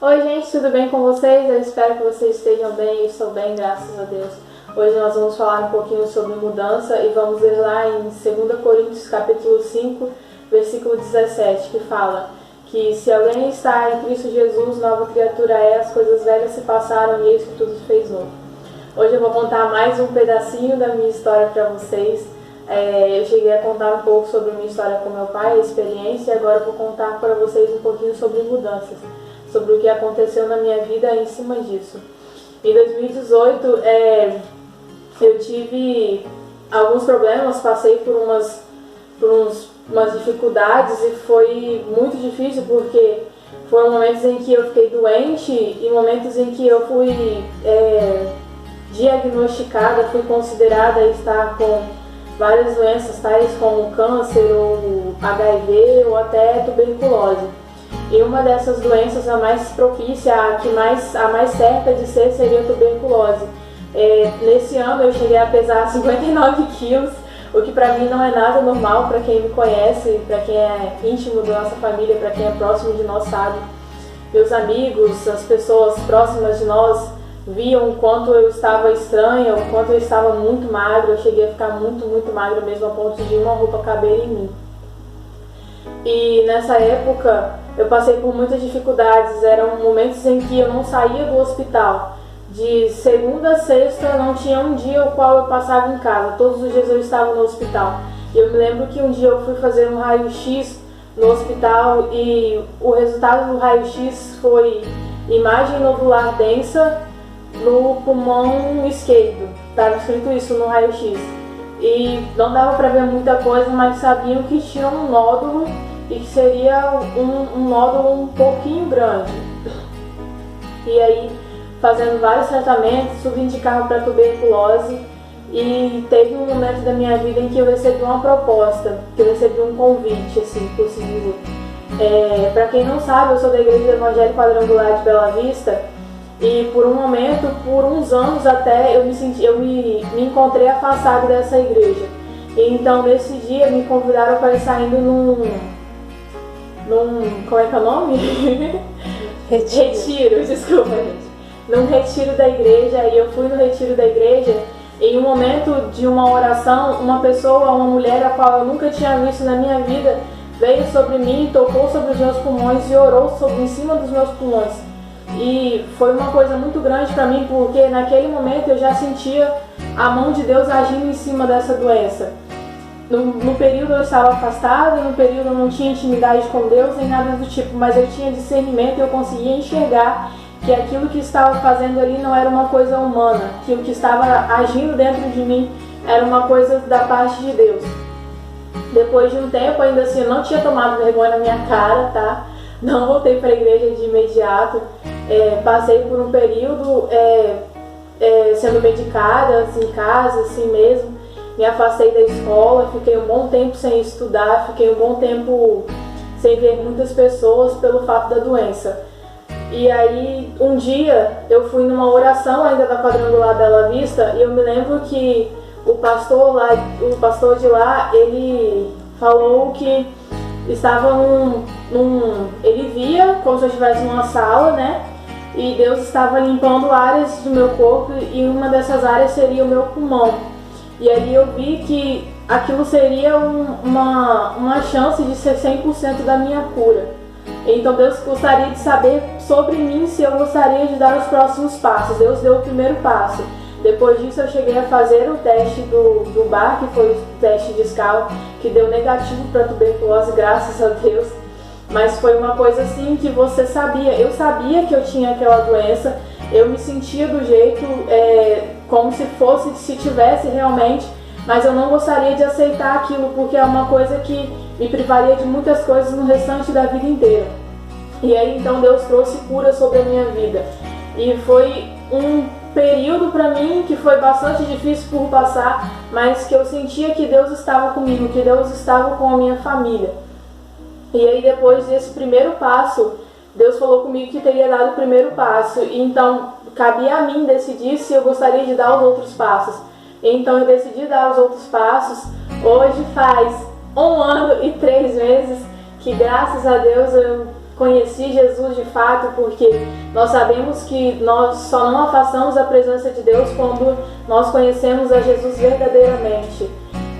Oi gente, tudo bem com vocês? Eu espero que vocês estejam bem, eu estou bem, graças a Deus. Hoje nós vamos falar um pouquinho sobre mudança e vamos ler lá em 2 Coríntios capítulo 5, versículo 17, que fala que se alguém está em Cristo Jesus, nova criatura é, as coisas velhas se passaram e eis que tudo se fez novo. Hoje eu vou contar mais um pedacinho da minha história para vocês. Eu cheguei a contar um pouco sobre a minha história com meu pai, a experiência, e agora eu vou contar para vocês um pouquinho sobre mudanças, sobre o que aconteceu na minha vida em cima disso. Em 2018, eu tive alguns problemas, passei por umas dificuldades e foi muito difícil porque foram momentos em que eu fiquei doente e momentos em que eu fui diagnosticada, fui considerada estar com várias doenças, tais como câncer ou HIV ou até tuberculose. E uma dessas doenças, a mais propícia, a mais certa de ser, seria a tuberculose. Nesse ano eu cheguei a pesar 59 quilos, o que para mim não é nada normal. Para quem me conhece, para quem é íntimo da nossa família, para quem é próximo de nós sabe. Meus amigos, as pessoas próximas de nós viam o quanto eu estava estranha, o quanto eu estava muito magra. Eu cheguei a ficar muito magra mesmo, a ponto de uma roupa caber em mim. E nessa época eu passei por muitas dificuldades, eram momentos em que eu não saía do hospital. De segunda a sexta não tinha um dia o qual eu passava em casa, todos os dias eu estava no hospital. E eu me lembro que um dia eu fui fazer um raio-x no hospital e o resultado do raio-x foi imagem nodular densa no pulmão esquerdo. Estava escrito isso no raio-x. E não dava para ver muita coisa, mas sabiam que tinha um nódulo e que seria um nódulo um pouquinho grande. E aí, fazendo vários tratamentos, tudo indicava para tuberculose, e teve um momento da minha vida em que eu recebi uma proposta, que eu recebi um convite, assim, por se dizer. Para quem não sabe, eu sou da Igreja Evangélica Quadrangular de Bela Vista, e por um momento, por uns anos até, eu me encontrei afastado dessa igreja. E então, nesse dia, me convidaram para estar indo num como é que é o nome? Retiro, desculpa, gente. Num retiro da igreja, e eu fui no retiro da igreja. Em um momento de uma oração, uma mulher a qual eu nunca tinha visto na minha vida, veio sobre mim, tocou sobre os meus pulmões e orou em cima dos meus pulmões. E foi uma coisa muito grande para mim, porque naquele momento eu já sentia a mão de Deus agindo em cima dessa doença. No período eu estava afastada, no período eu não tinha intimidade com Deus nem nada do tipo, mas eu tinha discernimento e eu conseguia enxergar que aquilo que estava fazendo ali não era uma coisa humana, que o que estava agindo dentro de mim era uma coisa da parte de Deus. Depois de um tempo, ainda assim, eu não tinha tomado vergonha na minha cara, tá? Não voltei para a igreja de imediato. Passei por um período sendo medicada, assim, em casa, assim mesmo. Me afastei da escola, fiquei um bom tempo sem estudar, fiquei um bom tempo sem ver muitas pessoas pelo fato da doença. E aí, um dia, eu fui numa oração ainda da Quadrangular Bela Vista, e eu me lembro que o pastor de lá, ele falou que estava ele via como se eu estivesse numa sala, né? E Deus estava limpando áreas do meu corpo, e uma dessas áreas seria o meu pulmão. E aí eu vi que aquilo seria uma chance de ser 100% da minha cura. Então Deus gostaria de saber sobre mim se eu gostaria de dar os próximos passos. Deus deu o primeiro passo. Depois disso eu cheguei a fazer o teste do bar, que foi o teste discal, que deu negativo para tuberculose, graças a Deus. Mas foi uma coisa assim que você sabia. Eu sabia que eu tinha aquela doença, eu me sentia do jeito como se tivesse realmente, mas eu não gostaria de aceitar aquilo, porque é uma coisa que me privaria de muitas coisas no restante da vida inteira. E aí então Deus trouxe cura sobre a minha vida. E foi um período para mim que foi bastante difícil por passar, mas que eu sentia que Deus estava comigo, que Deus estava com a minha família. E aí depois desse primeiro passo, Deus falou comigo que teria dado o primeiro passo. E então cabia a mim decidir se eu gostaria de dar os outros passos. Então eu decidi dar os outros passos. Hoje faz 1 ano e 3 meses que, graças a Deus, eu conheci Jesus de fato, porque nós sabemos que nós só não afastamos a presença de Deus quando nós conhecemos a Jesus verdadeiramente.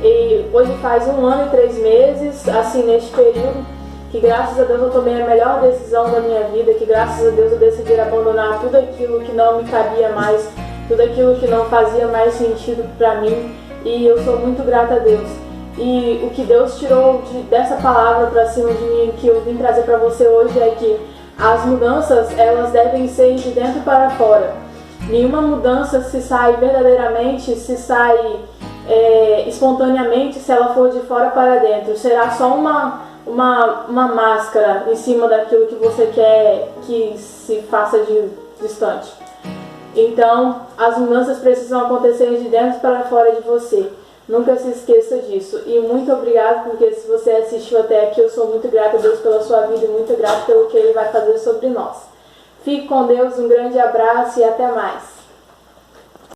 E hoje faz 1 ano e 3 meses, assim, neste período, que graças a Deus eu tomei a melhor decisão da minha vida, que graças a Deus eu decidi abandonar tudo aquilo que não me cabia mais, tudo aquilo que não fazia mais sentido para mim, e eu sou muito grata a Deus. E o que Deus tirou dessa palavra para cima de mim, que eu vim trazer para você hoje, é que as mudanças, elas devem ser de dentro para fora. Nenhuma mudança se sai verdadeiramente, se sai espontaneamente, se ela for de fora para dentro. Será só uma máscara em cima daquilo que você quer que se faça de distante. Então, as mudanças precisam acontecer de dentro para fora de você. Nunca se esqueça disso. E muito obrigado, porque se você assistiu até aqui, eu sou muito grata a Deus pela sua vida e muito grata pelo que Ele vai fazer sobre nós. Fique com Deus, um grande abraço e até mais.